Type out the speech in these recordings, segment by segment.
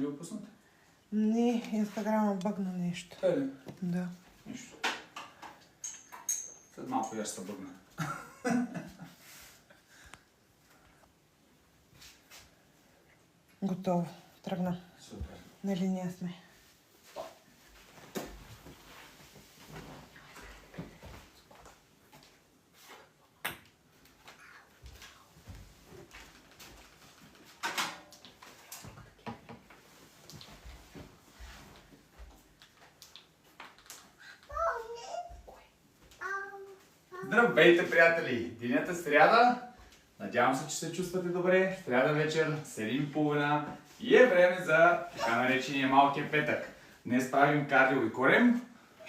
видео пуснат? Не, Инстаграма бъгна нещо. Ли? Да. Нищо. След малко я ще бъгна. Готово. Тръгна. Супер. На линия сме. Здравейте, приятели! Денят е сряда. Надявам се, че се чувствате добре. Сряда вечер, 7:30 и е време за така наречения малкия петък. Днес правим кардио и корем.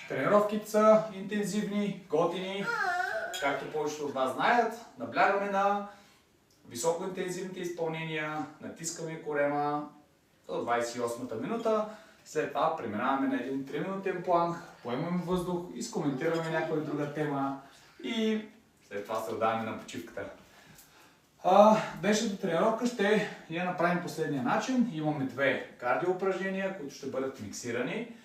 Тренировките са интензивни, готини. Както повечето от вас знаят, наблягаме на високоинтензивните изпълнения, натискаме корема до 28-та минута. След това преминаваме на един 3-минутен планк, поемаме въздух, изкоментираме някоя друга тема и след това се отдаваме на почивката. Днешната тренировка ще я направим последния начин. Имаме две кардио упражнения, които ще бъдат миксирани.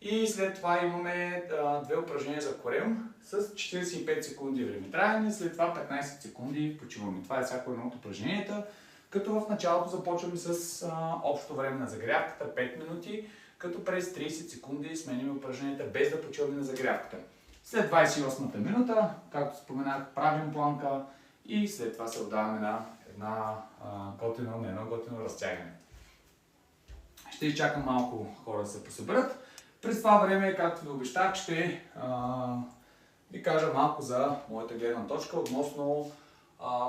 И след това имаме две упражнения за корем с 45 секунди времетраене, след това 15 секунди почиваме. Това е всяко едно от упражненията, като в началото започваме с общо време на загрявката 5 минути, като през 30 секунди сменяме упражненията без да почиваме на загрявката. След 28-та минута, както споменах, правим планка и след това се отдаваме на едно готино разтягане. Ще изчакам малко хора да се посъберат. През това време, както ви обещах, ще ви кажа малко за моята гледна точка относно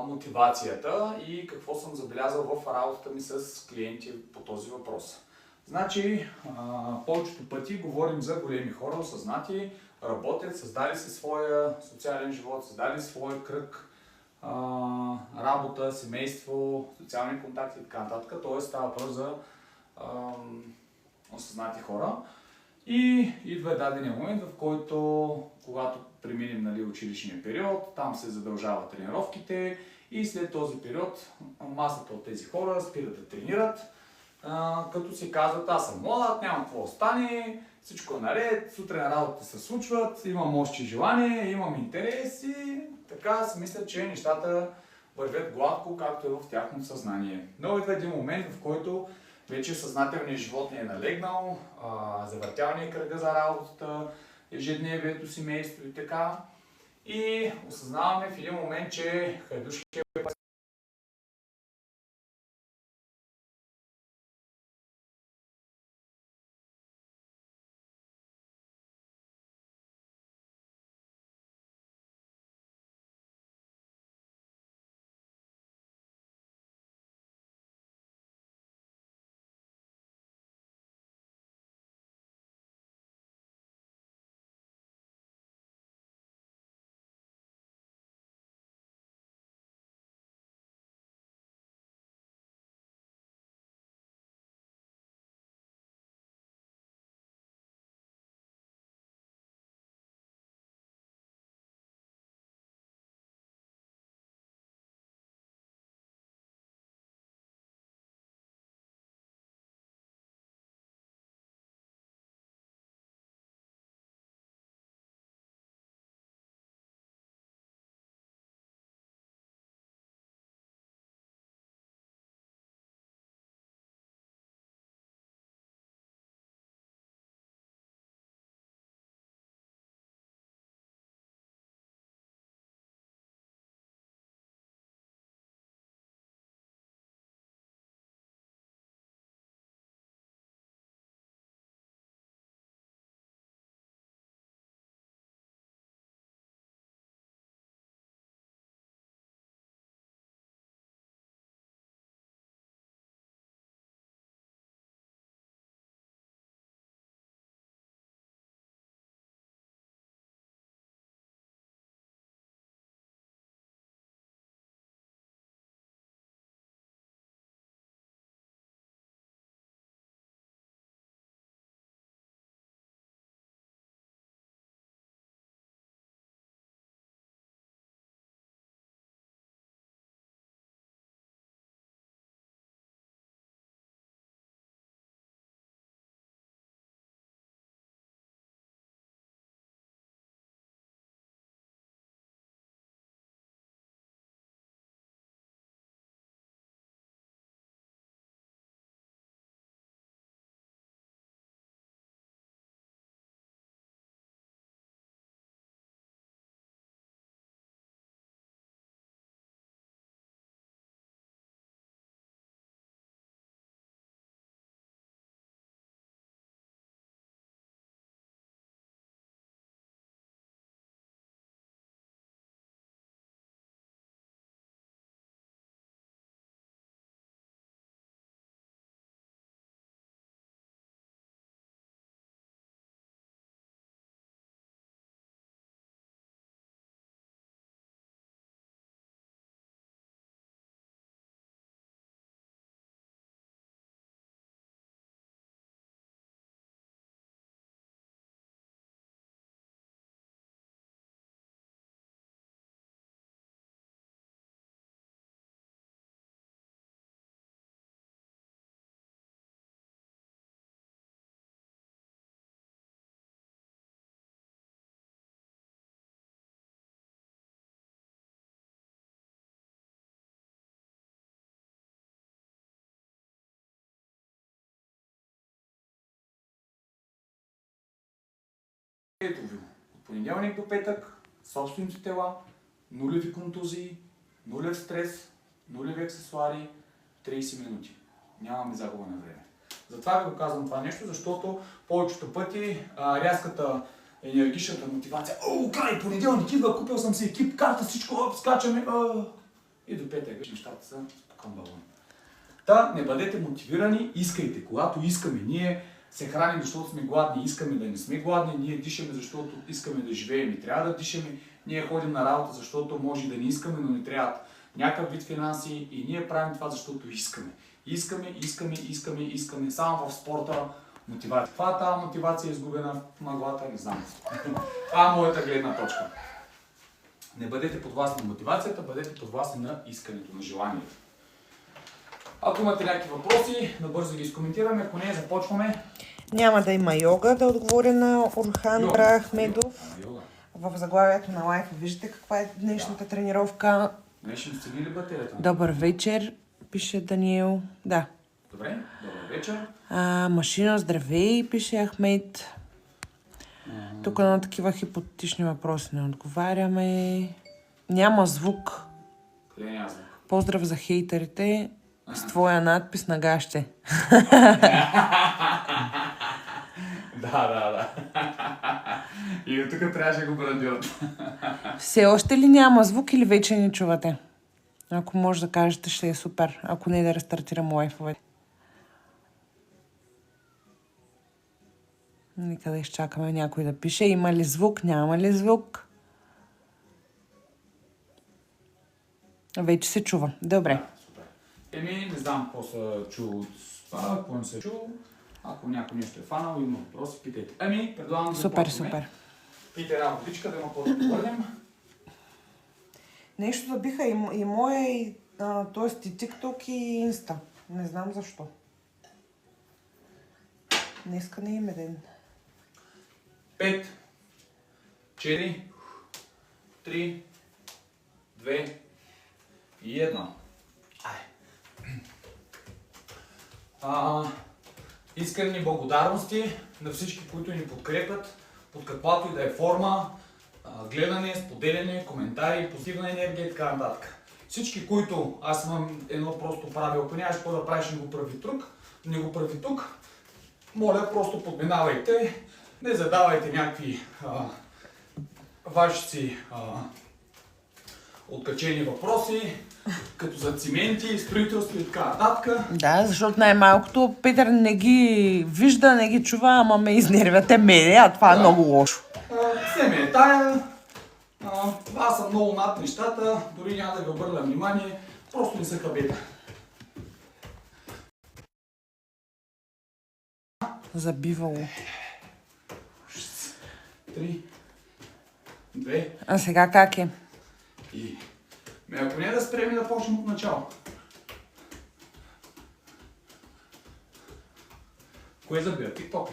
мотивацията и какво съм забелязал в работата ми с клиенти по този въпрос. Значи, повечето пъти говорим за големи хора, осъзнати, работят, създали си своя социален живот, създали своя кръг, работа, семейство, социални контакти и така нататък. Тоест става въпрос за осъзнати хора. И идва дадения момент, в който, когато преминем училищния период, там се задължават тренировките и след този период масата от тези хора спират да тренират, като си казват: аз съм млад, няма какво да стане, всичко е наред, сутрин работите се случват, имам още желание, имам интерес и така си мисля, че нещата вървят гладко, както е в тяхното съзнание. Но идва един момент, в който вече съзнателният живот не е налегнал, завъртял ни кръга за работата, ежедневието, семейство и така. И осъзнаваме в един момент, че хайдушкия Ето ви. От понеделник до петък, собствените тела, нулеви контузии, нулев стрес, нулеви аксесуари, 30 минути. Нямаме загуба на време. Затова ви го казвам това нещо, защото повечето пъти рязката енергичната мотивация. Край, понеделник идва, купил съм си екип, карта, всичко, скачаме. И до петък нещата са към балон. Та, не бъдете мотивирани, искайте. Когато искаме, ние се храним, защото сме гладни, искаме да не сме гладни, ние дишаме, защото искаме да живеем и трябва да дишаме, ние ходим на работа, защото може да не искаме, но не трябва някакъв вид финанси и ние правим това, защото искаме. Искаме. Само в спорта мотивация. Това тази мотивация е изгубена в мъглата, не знам. Това е моята гледна точка. Не бъдете подвластни на мотивацията, бъдете подвластни на искането, на желанието. Ако имате някакви въпроси, набързо ги изкоментираме. Ако не, започваме. Няма да има йога, да отговоря на Орхан Брахмедов. В заглавието на лайфа виждате каква е днешната тренировка. Днес ще стигне ли батерията? Добър вечер, пише Даниел. Да. Добре, добър вечер. Машина, здравей, пише Ахмед. Тук на такива хипотетични въпроси не отговаряме. Няма звук. Къде няма звук? Поздрав за хейтерите с твоя надпис на гаще. Да. И от тук трябваше да го брандират. Все още ли няма звук или вече не чувате? Ако може да кажете, ще е супер. Ако не, да рестартирам лайфовете. Нека да изчакаме някой да пише. Има ли звук? Няма ли звук? Вече се чува. Добре. Супер. Не знам какво са чул от това, какво не се чул. Ако някой нещо е фанал, има въпроси, питайте. Предлагам да започваме. Супер. Пийте една водичка, да има по-да повърнем. Нещо забиха и моя, т.е. и TikTok и Инста. Не знам защо. Днеска не им е ден. 5, 4, 3, 2 и 1. Искрени благодарности на всички, които ни подкрепят, под каквато и да е форма, гледане, споделяне, коментари, позитивна енергия и така нататък. Всички, които аз имам едно просто правило, ако нямаш какво да правиш, не го прави тук, моля, просто подминавайте, не задавайте някакви ваши си откачени въпроси, като за цементи, строителство и така нататък. Да, защото най-малкото Петър не ги вижда, не ги чува, ама ме изнервяте мене, а това е много лошо. Все ме е тая. Това са много над нещата, дори няма да ви обърна внимание, просто не са хабета. Забивало. 3, 2 А сега как е? и... Ако не да спрем и да почнем от начало. Кое забива? TikTok?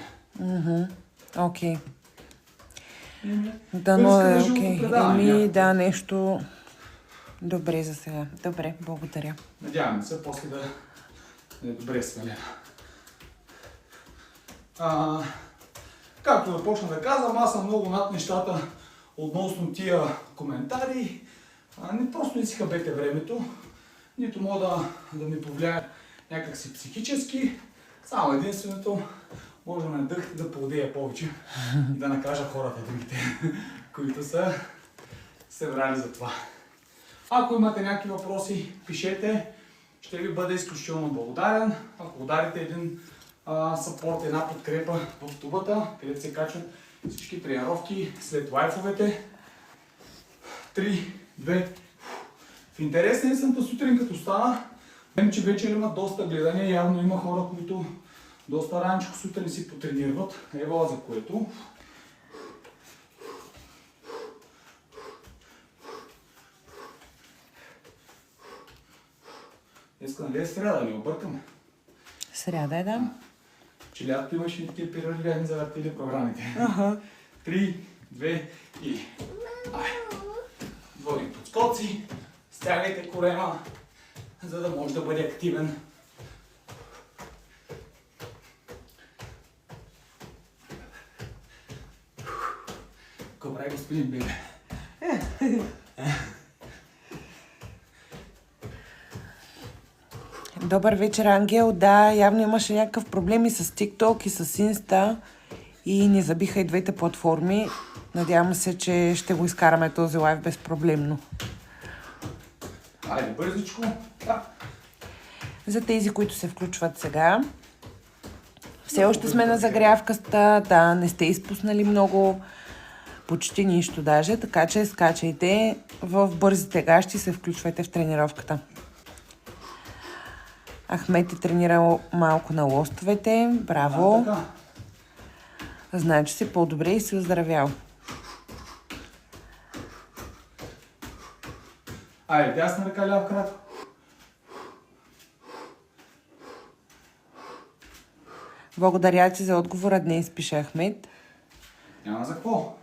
Окей. Дано е окей. Да, нещо... Добре за сега. Добре, благодаря. Надяваме се, после да е добре свалена. Както започна да казвам, аз съм много над нещата относно тия коментари. Просто не си хабете времето, нито мога да ми повлияе някакси психически. Само единственото, може да ме надъхте да повдея повече и да накажа хората другите, които са се брали за това. Ако имате някакви въпроси, пишете. Ще ви бъда изключително благодарен. Ако ударите един съпорт, една подкрепа в тубата, където се качват всички тренировки след лайфовете. 3, 2. В интерес на истината сутрин като стана, виждам, че вечер има доста гледания, явно има хора, които доста раничко сутрин си потренират. Ева за което. Днеска нали е сряда, да не объркаме? Сряда е, да. Че лятото имаше и такива периоди, бяхме завъртили програмите. 3, 2 и... Двойни подскоци, стягайте корема, за да може да бъде активен. господин Бебе. Добър вечер, Ангел. Да, явно имаше някакъв проблем и с TikTok, и с Insta и ни забиха и двете платформи. Надявам се, че ще го изкараме този лайв безпроблемно. Айде, бързичко. Да. За тези, които се включват сега, все още сме на загрявката, да, не сте изпуснали много, почти нищо даже, така че скачайте в бързите гащи, се включвайте в тренировката. Ахмед е тренирал малко на лостовете, браво. Значи си по-добре и си оздравял. Айде, дясна ръка, ляв крак. Благодаря ти за отговора днес, пише Ахмед. Няма за какво.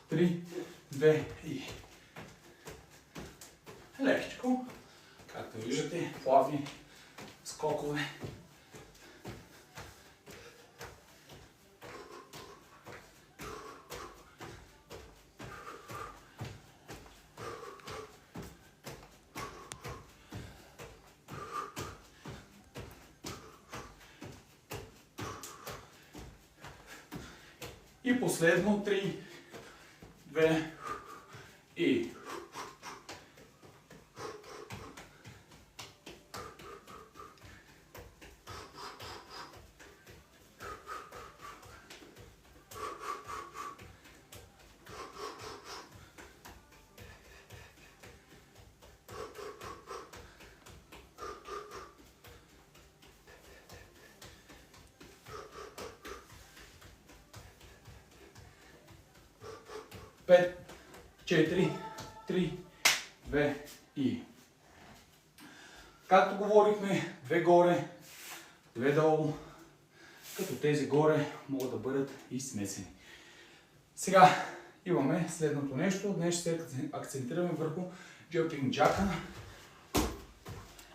Три, две и... Лекичко. Както виждате, плавни скокове. И последно 3, 2 и... Пет, 4, 3, 2 и... Както говорихме, две горе, две долу, като тези горе могат да бъдат и смесени. Сега имаме следното нещо. Днес ще се акцентираме върху jumping jack-а.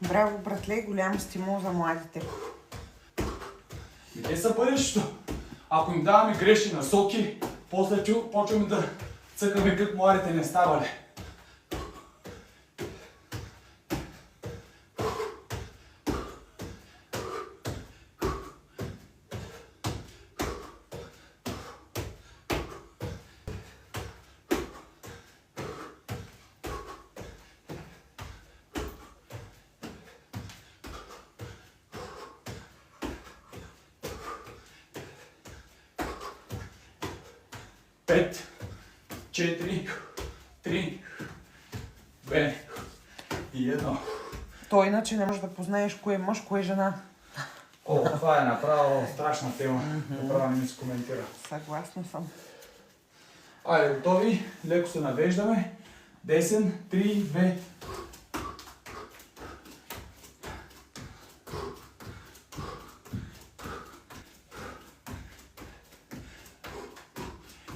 Браво, братле, голям стимул за младите. И те са бъдещето. Ако им даваме грешни насоки, после почваме да цъкаме как младите не ставали. Пет, 4, 3, 2 и 1. То иначе не можеш да познаеш кое е мъж, кое е жена. О, това е направо страшна тема. Направо не ми се коментира. Съгласна съм. Айде, готови. Леко се навеждаме. Десен, 3, 2.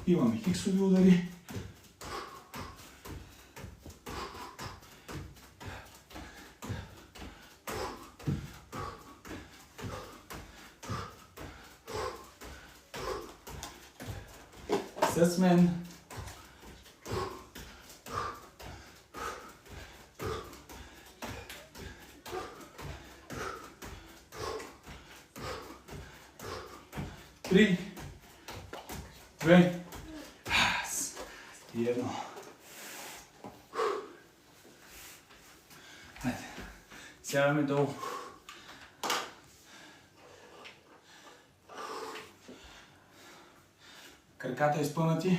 Имаме хиксови удари. С мен. Три, две и едно. Хайде. Сядаме долу. Краката изпънати.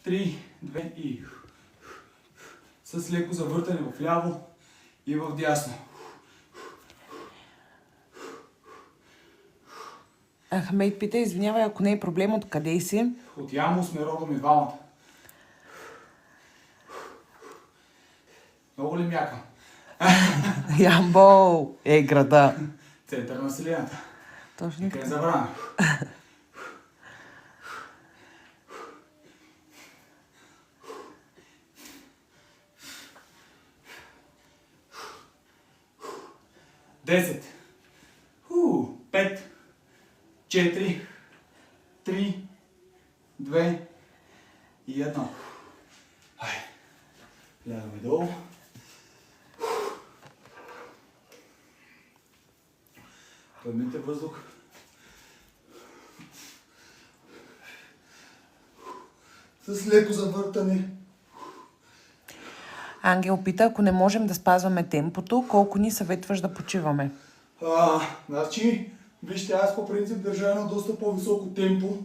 3, 2 и... С леко завъртане в ляво и в дясно. Ахмед пита, извинявай, ако не е проблем, откъде си? От Ямбол сме родом и двамата. Много ли мякам? Ямбол е града. Център на вселената. Точно Нека не така. забравяме. 10, 5, 4, 3, 2 и 1. Айде. Лягаме долу. Поемете въздух. С леко завъртане. Ангел пита, ако не можем да спазваме темпото, колко ни съветваш да почиваме? Значи, вижте, аз по принцип държа едно доста по-високо темпо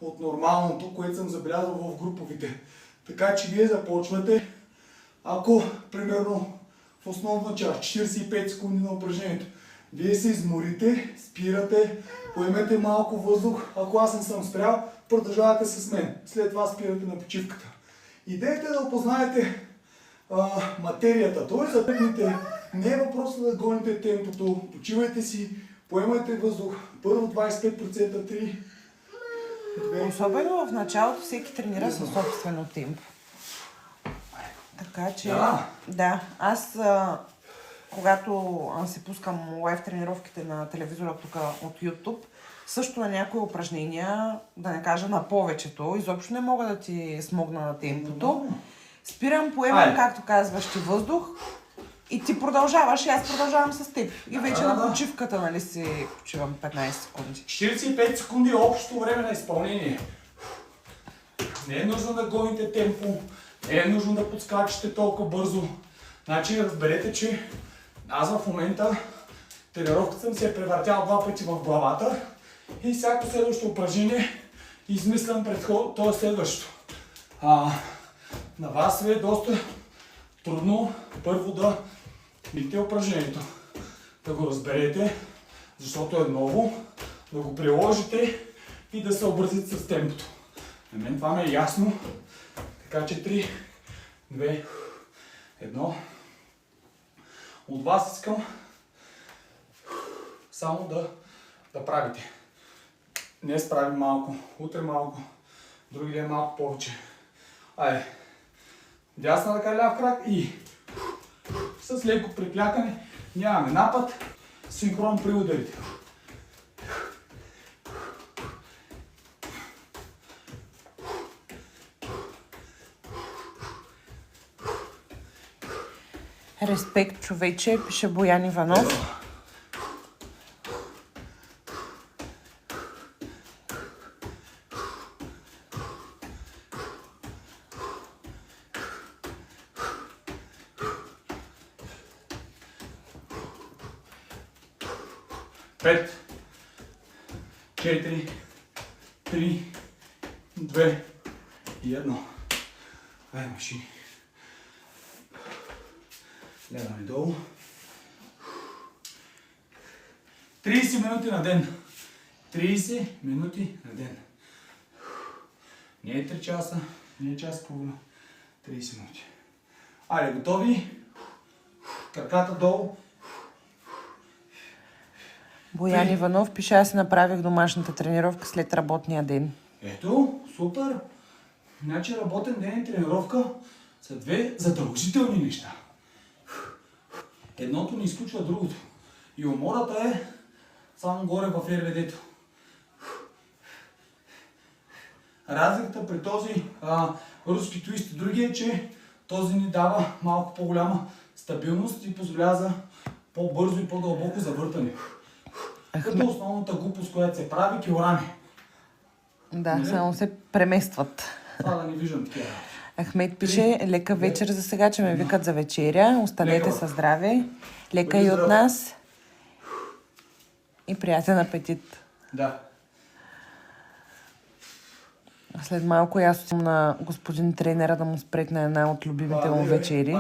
от нормалното, което съм забелязал в груповите. Така че вие започвате, ако примерно в основна част, 45 секунди на упражнението, вие се изморите, спирате, поемете малко въздух, ако аз не съм спрял, продължавате с мен. След това спирате на почивката. Идеята е да опознаете материята, т.е. запекнете, не е въпросът да гоните темпото, почивайте си, поемайте въздух, първо 25%, 3, 2. Особено в началото всеки тренира със собствено темпо. Така че, да, аз когато си пускам лайв тренировките на телевизора тук от YouTube, също на някои упражнения, да не кажа на повечето, изобщо не мога да ти смогна на темпото. Спирам, поемам, както казваш, ти въздух и ти продължаваш и аз продължавам с теб. И вече на почивката, нали си почивам 15 секунди. 45 секунди е общото време на изпълнение. Не е нужно да гоните темпо, не е нужно да подскачате толкова бързо. Значи разберете, че аз в момента тренировката съм се е превъртял 2 пъти в главата и всяко следващо упражнение измислям т.е. следващо. На вас е доста трудно първо да видите упражнението, да го разберете, защото е ново, да го приложите и да се образите с темпото. На мен това ми е ясно, така че 3, 2, 1. От вас искам само да правите. Днес правим малко, утре малко, други ден малко повече. Айде. Дясна ръка, ляв крак и с леко приклякане, нямаме напад, синхрон при ударите. Респект, човече, пише Боян Иванов. Пет, 4, 3, 2 и 1. Айде, машини. Лягаме долу. 30 минути на ден. 30 минути на ден. Не е 3 часа, не е час и половина. 30 минути. Айде, готови? Краката долу. Боян Иванов пише, аз си направих домашната тренировка след работния ден. Ето, супер! Значи работен ден и тренировка са две задължителни неща. Едното не изключва другото. И умората е само горе в РВД-то. Разликата при този руски твист и другия е, че този ни дава малко по-голяма стабилност и позволява за по-бързо и по-дълбоко завъртане. Като основната глупост, която се прави, килограми. Да, само се преместват. Това да не виждам такива. Ахмед пише, лека вечер за сега, че ме викат за вечеря. Останете със здраве. Лека и от нас. И приятен апетит. Да. След малко аз съм на господин тренера да му спретна една от любимите му вечери.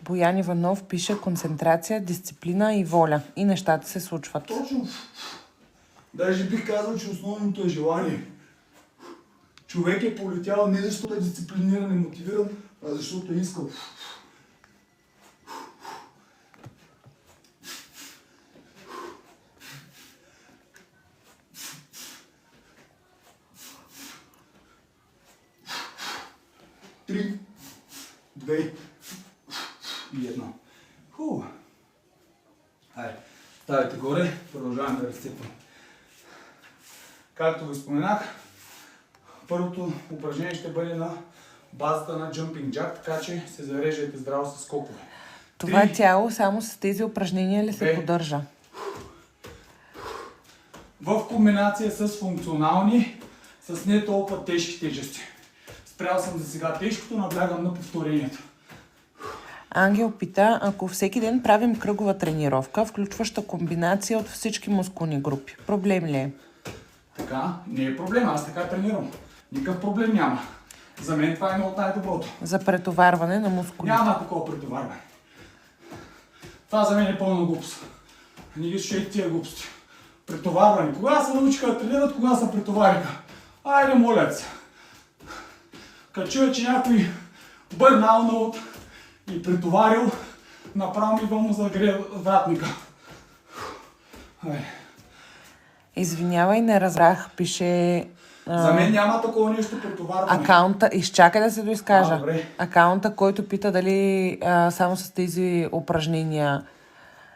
Боян Иванов пише концентрация, дисциплина и воля. И нещата се случват. Точно. Даже бих казал, че основното е желание. Човек е полетял не защото е дисциплиниран и мотивиран, а защото е искал. 3, 2 и 1. Хайде, ставайте горе, продължаваме да разцепваме. Както ви споменах, първото упражнение ще бъде на базата на jumping jack, така че се зареждайте здраво с скокове. Това тяло само с тези упражнения ли се поддържа? В комбинация с функционални, с не толкова тежки тежести. Спрял съм за сега тежкото, наблягам на повторението. Ангел пита, ако всеки ден правим кръгова тренировка, включваща комбинация от всички мускулни групи, проблем ли е? Така, не е проблем, аз така тренирам. Никакъв проблем няма. За мен това е едно от най-доброто. За претоварване на мускули. Няма такова претоварване. Това за мен е пълна глупост. Не ги слушайте тия глупости. Претоварване. Кога се научиха да тренират, кога се претовариха? Айде, моля се. Като чуя, че някой бърнаунал и претоварил, направо ми му загрея вратника. Айде. Извинявай, не разбрах, пише... За мен няма такова нещо претоварване. Акаунта, изчакай да се доизкажа. Добре. Акаунта, който пита дали само с тези упражнения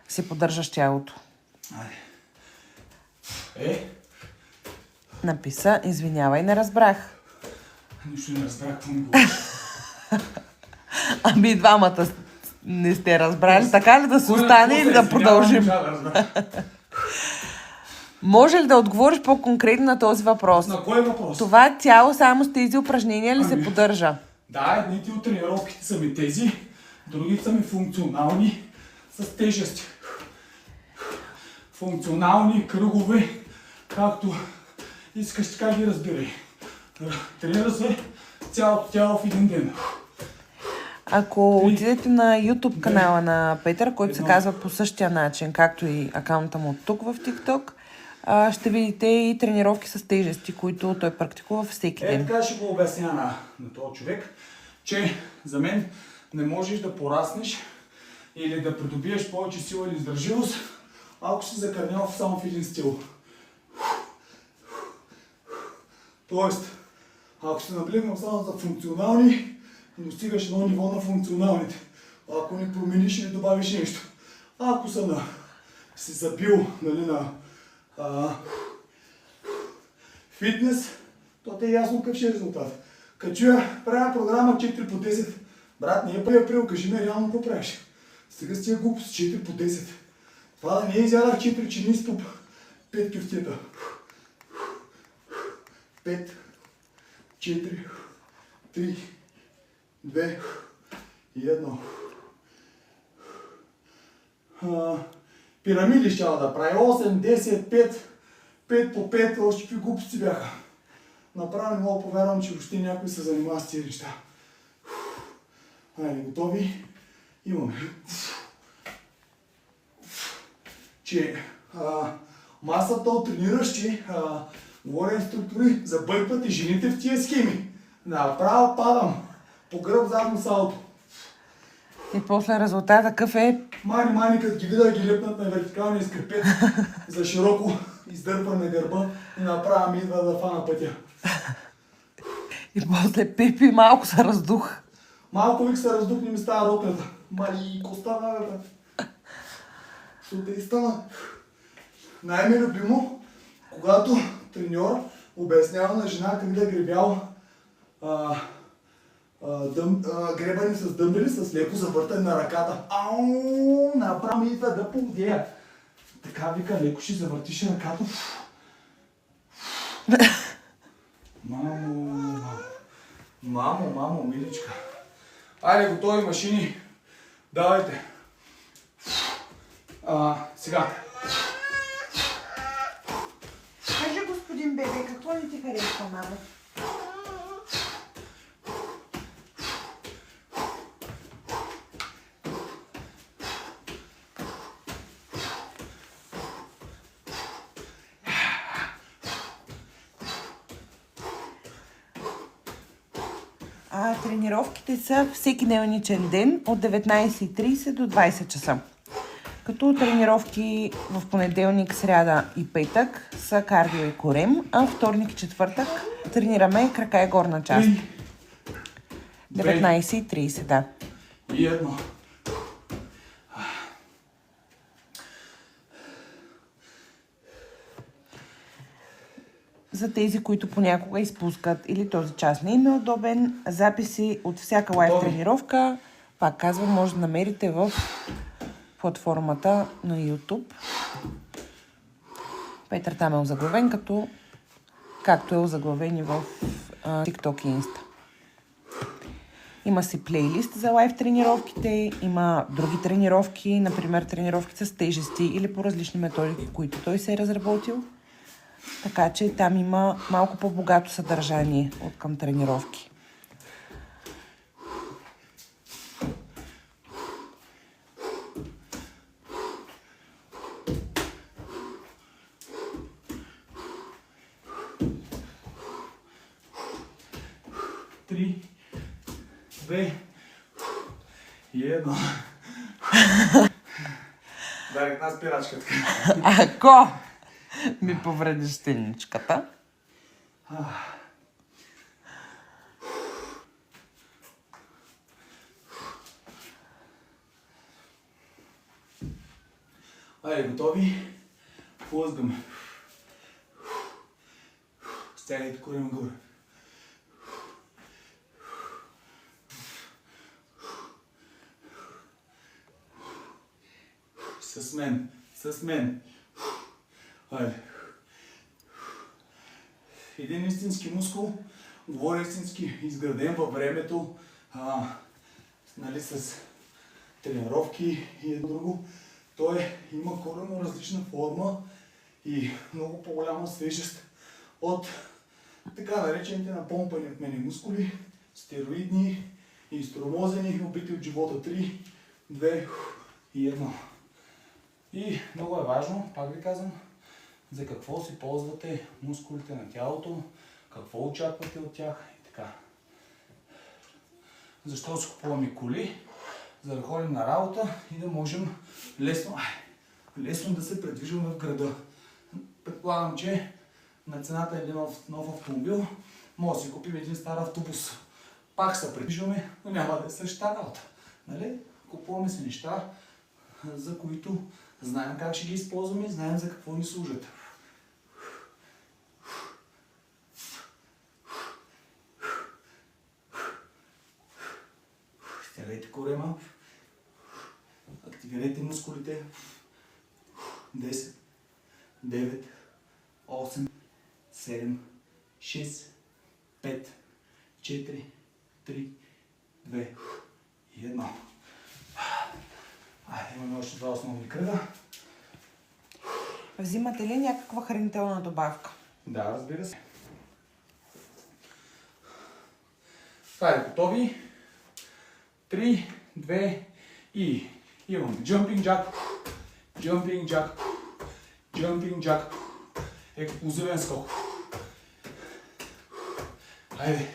си поддържаш тялото. Написа, извинявай, не разбрах. Нищо не разбрах, какво ми говориш. Ами двамата не сте разбрали, така ли да се остане или да продължим? Може ли да отговориш по-конкретно на този въпрос? На кой въпрос? Това тяло само с тези упражнения ли се поддържа? Да, едните от тренировките са ми тези, другите са ми функционални с тежести. Функционални, кръгове, както искаш, така ги разбирай. Тренира се цялото тяло в един ден. Ако отидете на YouTube канала на Петър, който се казва по същия начин, както и акаунта му тук в TikTok, ще видите и тренировки с тежести, които той практикува всеки ден. Така ще го обясня на този човек, че за мен не можеш да пораснеш или да придобиеш повече сила или издържливост, ако си закърнял само в един стил. Тоест, ако си наблегнал само за функционални, не достигаш едно ниво на функционалните. Ако не промениш или добавиш нещо. Ако си забил на фитнес, то те е ясно какъв ще е резултат. Като чуя, правя програма 4 по 10. Брат, не е първи април, кажи ми реално какво правиш. Сега с тия глупост 4 по 10. Това да не е изядах 4 чини с туп. 5 кюфтета. 5, 4, 3, 2 и 1. Пирамиди ще да прави. 8, 10, 5, 5 по 5, още какви глупости бяха. Направо не мога повярвам, че въобще някой се занимава с тези неща. Айде, готови? Имаме. Че масата от трениращи, говорим структури, забъркват и жените в тия схеми. Направо падам. По гръб задно салто. И после резултата какъв е? Мани, като ги видя, ги лепнат на вертикалния скрипет за широко издърпан на гърба и направо ми идва да фана пътя. И после Пепи малко се раздух. Малко вик се раздух, не ми става роклята. Малико стана, бе. Защото и стана. Най-ми любимо, когато треньор обяснява на жена как да е гребял гребани с дъмбели, с леко завъртане на ръката. Ау, направо ми идва да поудея. Така вика, леко ще завъртиш ръката. Мамо, миличка. Айде, готови машини. Давайте. Сега. Кажи, господин Бебе, какво не ти харесва, мамо? Тренировките са всеки дневничен ден от 19:30 до 20 часа. Като тренировки в понеделник, сряда и петък са кардио и корем, а вторник и четвъртък тренираме крака и горна част. 19:30, да. И едно. За тези, които понякога изпускат или този час не им е удобен, записи от всяка лайв тренировка, пак казвам, може да намерите в платформата на YouTube. Петър там е озаглавен, както е озаглавен и в TikTok и Insta. Има си плейлист за лайв тренировките, има други тренировки, например тренировки с тежести или по различни методики, които той се е разработил. Така че там има малко по-богато съдържание от към тренировки. Три, две и едно. Дай една спирачка така. Ако ми повредиш стеничката. Айде, готови? Плъзгаме. Стягайте корема горе. С мен. Айде. Един истински мускул, говоря истински, изграден във времето, нали, с тренировки и друго. Той има коренно различна форма и много по-голяма свежест от така наречените напомпани от мене мускули, стероидни, инстромозени, убити от живота. 3, 2 и 1. И много е важно, пак ви казвам, за какво си ползвате мускулите на тялото, какво очаквате от тях и така. Защо си купуваме коли? За да ходим на работа и да можем лесно да се предвижваме в града. Предполагам, че на цената е един нов автомобил може да си купим един стар автобус. Пак се предвижваме, но няма да е същата работа. Нали? Купуваме си неща, за които знаем как ще ги използваме, знаем за какво ни служат. Стягайте корема, активирайте мускулите. 10, 9, 8, 7, 6, 5, 4, 3, 2 и 1. Имаме още два основни кръга. Взимате ли някаква хранителна добавка? Да, разбира се. Това е готови. 3, 2 и имаме jumping jack, jumping jack, jumping jack, експлозивен скок. Хайде.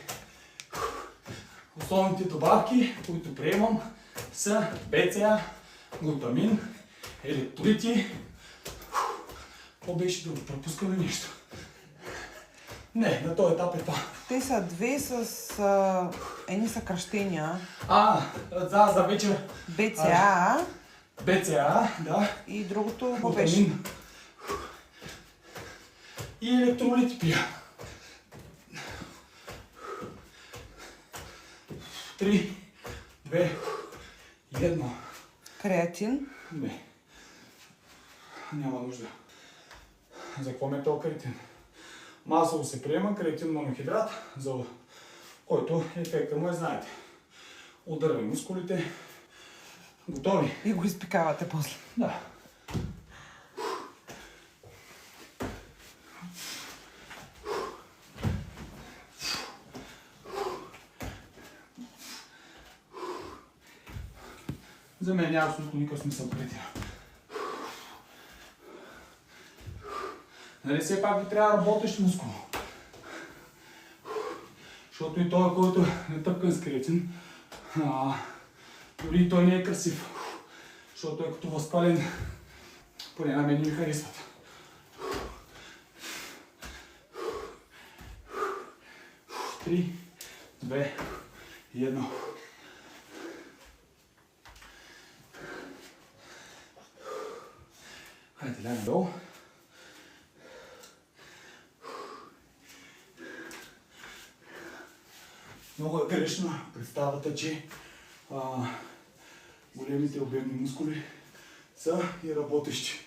Основните добавки, които приемам, са БЦА, глутамин, електролити. Какво беше да пропускаме нещо? Не, на този етап е това. Те са две с едни съкръщения. За вечер. БЦА. БЦА, да. И другото какво беше? И електролити пия. 3, 2, 1. Креатин? Не. Няма нужда. За какво ме е този креатин? Масово се приема креатин монохидрат, за който ефекта му е, знаете. Удърваме мускулите. Готови? И го изпикавате после. Да. За мен няма абсолютно никакъв смисъл креатина. Нали все пак ви трябва работещ мускул? Защото и той, който е натъпкан с креатин, дори и той не е красив. Защото е като възпален. Поне на мен не ми харесват. Три, 2, И едно. Хайде, лягам долу. Много е грешна представата, че големите обемни мускули са и работещи.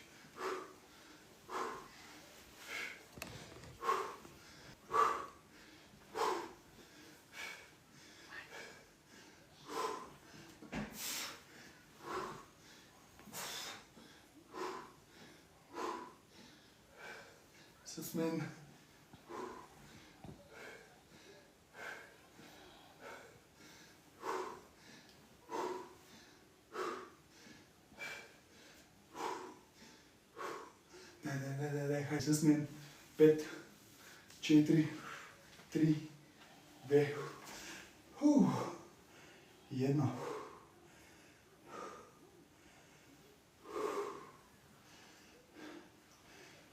С мен Хай с мен. 5, 4, 3, 2 и едно.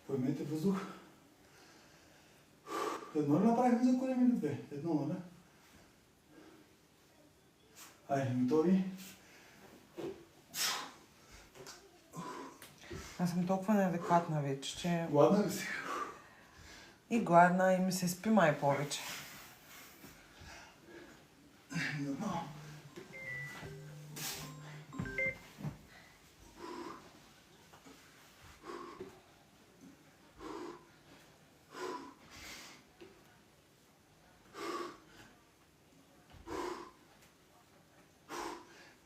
Поемете въздух. Едно ли направихме за корем или две? Едно, нали? Айде, готови? Аз съм толкова неадекватна вече, че... Гладна ли си? И гладна, и ми се спи май повече. Едно.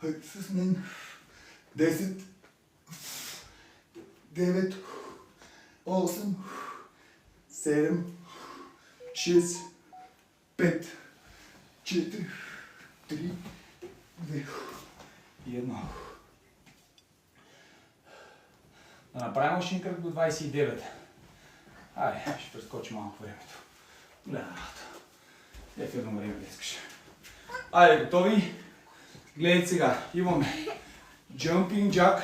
Хайде с мен. 10, 9, 8, 7, 6, 5, 4, 3, 2 и 1. Да направим още кръг до 29. Айде, ще прескочи малко времето. Голяма работа. Ефирно време да искаш. Айде, готови? Гледайте сега. Имаме Jumping Jack,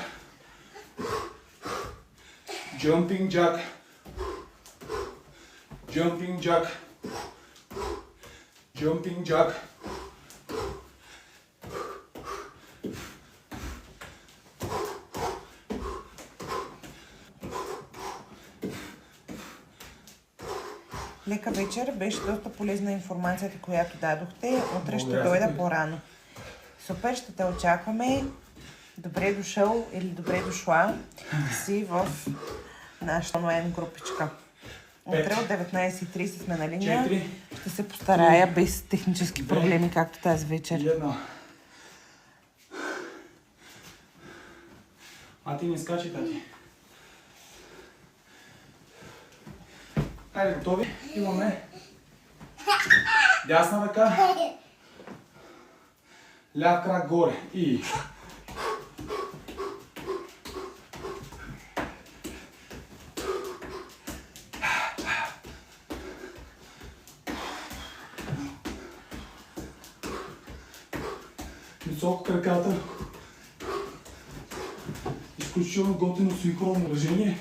Jumping Jack, Jumping Jack, Jumping Jack, Лека вечер, беше доста полезна информацията, която дадохте. Утре ще Благодаря. дойда по-рано. Супер, ще те очакваме. Добре дошъл или добре дошла си в нашата онлайн групичка. Утре от 19:30 сме на линия. 4 Ще се постарая без технически проблеми, както тази вечер. и 1. А ти не скачи, тати. Хайде, готови? Имаме дясна ръка, ляв крак горе и високо краката. Изключително готино синхронно движение.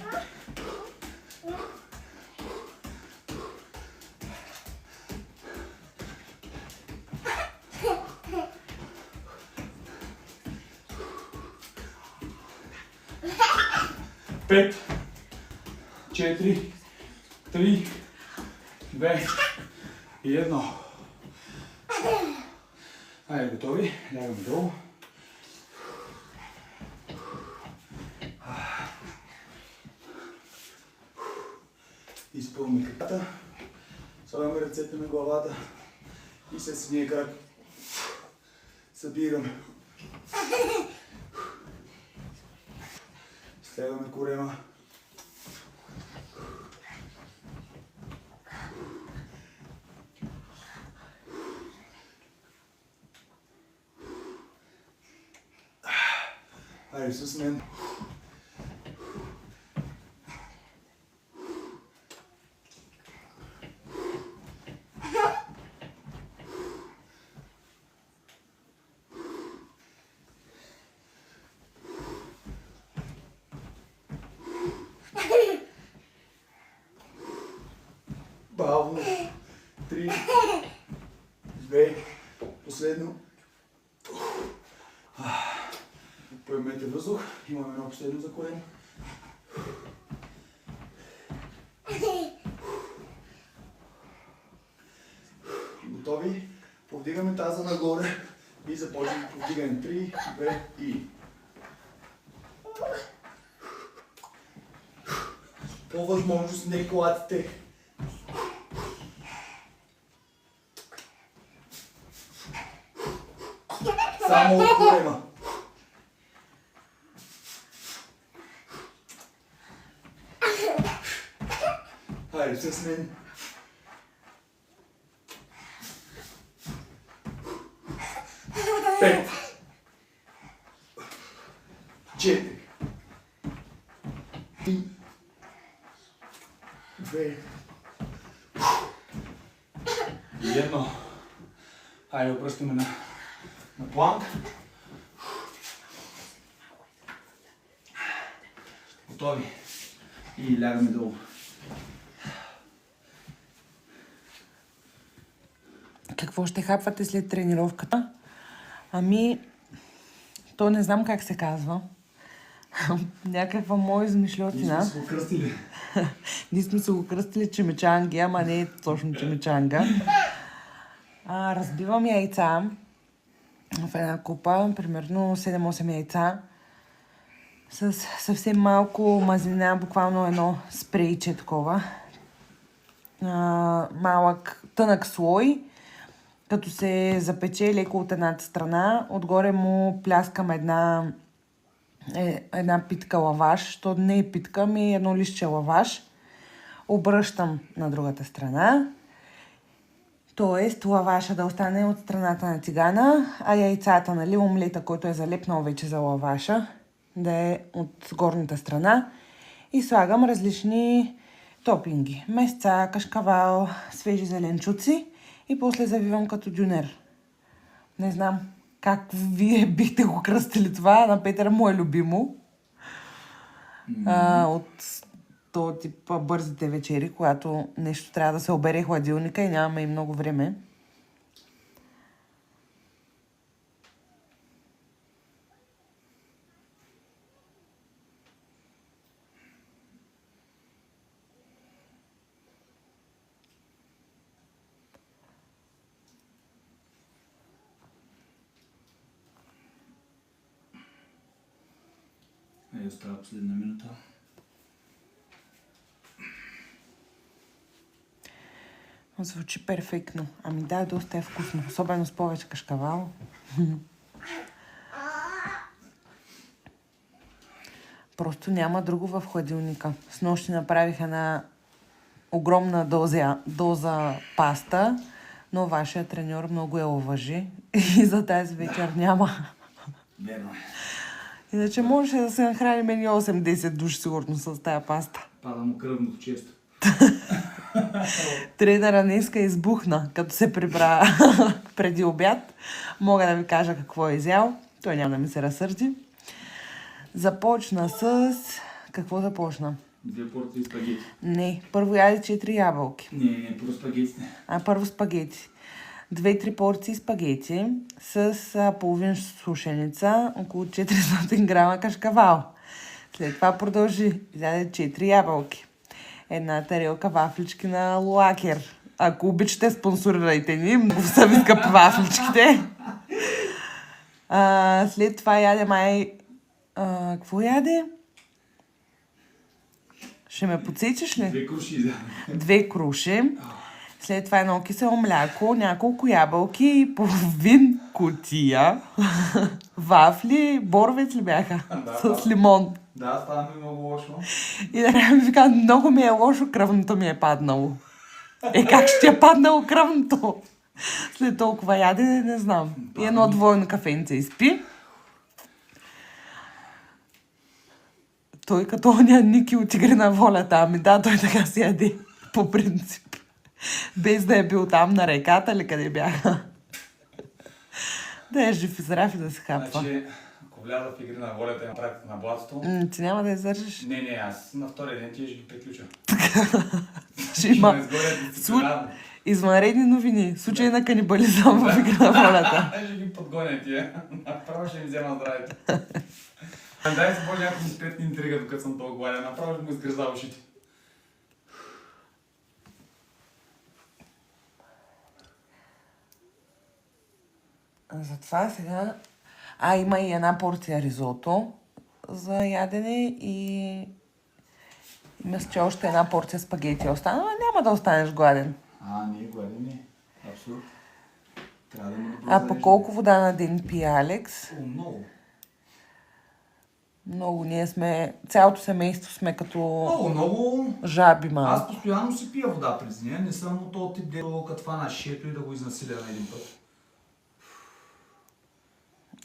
Пет, 4, 3, 2 и 1. Айде, готови? Лягаме долу. Изпълваме краката. Слагаме ръцете на главата и с едния крак събираме. Слягаме корема. Айде с мен. Бавно. 3, 2, последно. последно за корем. Готови? Повдигаме таза нагоре и започваме повдигане. 3, 2 и... По възможност не клатите. Само от корема. Хайде с мен. Пет. 4. 3. 2. И едно. Хайде, обръщаме на планк. Готови. И лягаме долу. Какво ще хапвате след тренировката? Ами, то не знам как се казва. Някаква моя измишлетина. Ние сме се го кръстили. Ние сме се го кръстили чимичанги, ама не е точно чимичанга. Разбивам яйца в една купа, примерно 7-8 яйца, с съвсем малко мазнина, буквално едно спрейче такова. Малък, тънък слой, като се запече леко от едната страна, отгоре му пляскам една питка лаваш, то не е питка, ами едно листче лаваш. Обръщам на другата страна, т.е. лаваша да остане от страната на тигана, а яйцата, нали, омлета, който е залепнал вече за лаваша, да е от горната страна. И слагам различни топинги. Месца, кашкавал, свежи зеленчуци и после завивам като дюнер. Не знам как вие бихте го кръстили това, на Петър му е любимо. От този тип бързите вечери, когато нещо трябва да се обере хладилника и нямаме и много време. Остава последна минута. Звучи перфектно. Ами да, доста е вкусно. Особено с повече кашкавал. Просто няма друго в хладилника. Снощи направих една огромна доза паста, но вашия треньор много я уважи и за тази вечер няма. Верно. Иначе можеше да се нахраним и 8-10 души сигурно с тая паста. Пада му кръвното често. Тренера днеска избухна, като се прибра преди обяд. Мога да ви кажа какво е изял. Той няма да ми се разсърди. Започна с... Какво започна? 2 порции спагети. Не, първо яде 4 ябълки. Не, първо спагети. Първо спагети. 2-3 порции спагети с половин сушеница, около 400 грама кашкавал. След това продължи. Изяде 4 ябълки. Една тарелка вафлички на Луакер. Ако обичате, спонсорирайте ни. Много са ви скъпи вафличките. След това яде май... какво яде? Ще ме подсечеш ли? 2 круши, да. 2 круши. След това едно кисело мляко, няколко ябълки и половин кутия. Вафли, боровец ли бяха? С лимон. Да, става ми много лошо. И да ми вика, много ми е лошо, кръвното ми е паднало. Как ще е паднало кръвното? След толкова ядене, не знам. И едно двойно кафенце изпи. Той като оня Ники от Игри на волята. Ами да, той така си яде. По принцип. Без да е бил там на реката или къде бяха. Да е жив и здрав и да се хапва. Значи, ако вляза в Игри на волята и направите на блатото... Ти няма да издържиш. Не, аз на втория ден ти ще ги приключа. Ще има извънредни новини. Случай на канибализъм в Игри на волята. Ще ги подгоня тия. Направо ще ми взема здравето. Дай се може някаква спретна интрига, докато съм толкова гладен. Направо ли му изгриза ушите? Затова сега... има и една порция ризото за ядене и... мисля, че още една порция спагети остана, но няма да останеш гладен. Не, гладен не. Абсолютно. Трябва да му А по колко вода на ден пие Алекс? Много. Много. Ние сме... Цялото семейство сме като Много. жаби Аз малко. постоянно си пия вода през деня. Не съм от този тип, дето като фана шието и да го изнасиля на един път.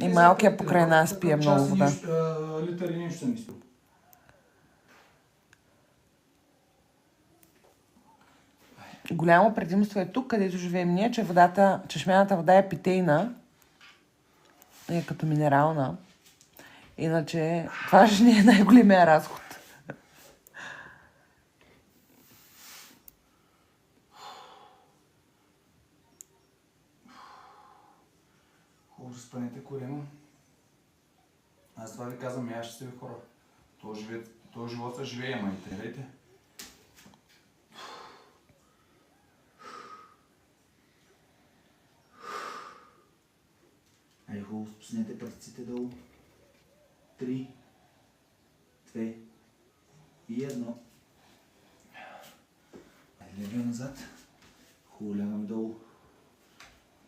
И малкия покрай нас пие много вода. Литър и нещо съм изпил. Голямо предимство е тук, където живеем ние, че водата, чешмяната вода е питейна. Е като минерална. Иначе това ще ни е най-големия разход. Хубаво ще спанете корема. Аз това ви казвам, аз ще се ви хора. Този живот се живее, ама и тревайте. Ай, хубаво, спуснете пръстците долу. 3, 2 и 1. Левия назад. Хубаво лягаме долу.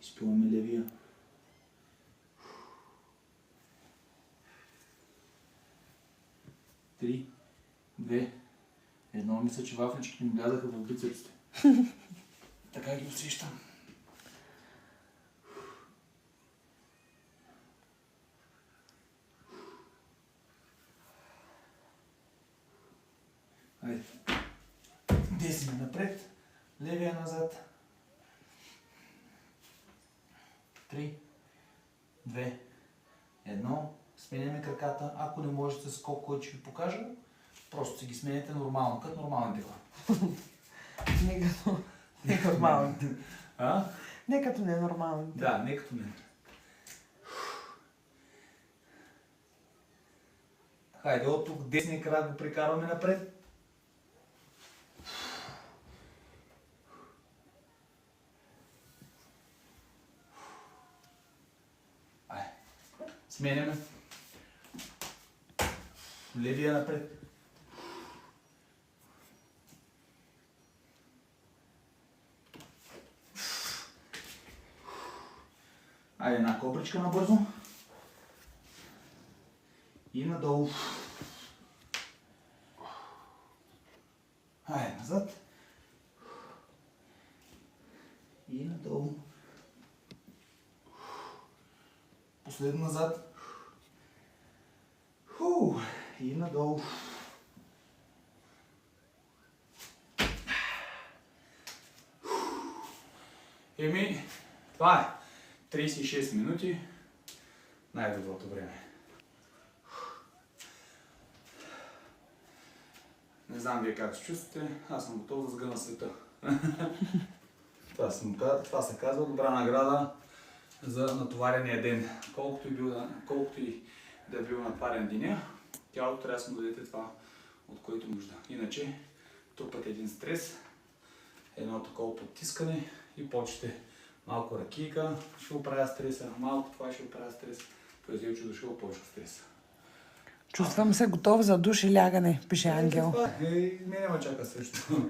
Изпиваме левия. 3, 2, 1. Мисля, че вафличките ми влязаха в бицепсите. Така ги усещам. Айде. Десни напред, левия назад. 3, 2, 1. Сменяме краката. Ако не можете с скок, който ще ви покажа, просто си ги сменяте нормално, като нормалните хора. Не като ненормалните. А? Не като ненормалните. Да, не като мен. Хайде, от тук десния крак го прекарваме напред. Сменяме. Левия напред. Айде, една копричка набързо. И надолу. Айде, назад. И надолу. Последно назад. И надолу. Това е. 36 минути. Най-доброто време. Не знам вие как се чувствате. Аз съм готов да сгъна света. Това се казва добра награда за натоварения ден. Колкото и да е бил натварен деня, тялото трябва да му дадете това, от което нужда. Иначе трупате един стрес, едно такова потискане и почвате малко ракийка, ще оправя стреса, малко това ще оправя стрес, производиче до ще опочва стреса. Чувствам се готов за душ и лягане, пише Ангел. Мене ме чака също.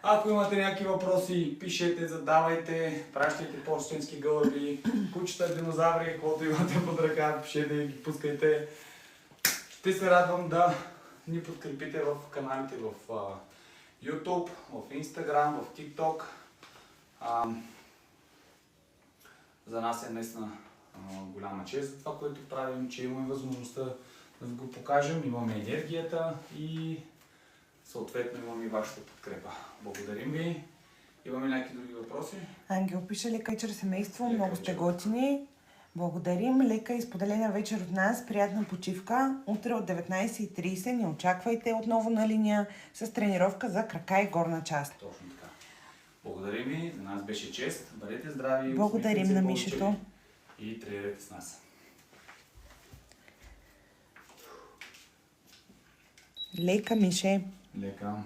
Ако имате някакви въпроси, пишете, задавайте, пращайте почтенски гълъби, кучета, динозаври, каквото имате под ръка, пишете и ги пускайте. Ще се радвам да ни подкрепите в каналите в YouTube, в Instagram, в TikTok. За нас е наистина голяма чест за това, което правим, че имаме възможността да го покажем, имаме енергията и съответно имаме и вашата подкрепа. Благодарим ви. Имаме някакви други въпроси? Ангел пише: лека вечер, семейство, Лека много вечер. сте готини. Благодарим. Лека и споделена вечер от нас. Приятна почивка. Утре от 19:30 ни очаквайте отново на линия с тренировка за крака и горна част. Точно така. Благодарим ви. За нас беше чест. Бъдете здрави. Благодарим усмихнете се на повече Мишето. И тренирайте с нас. Лека, Мише. Лека.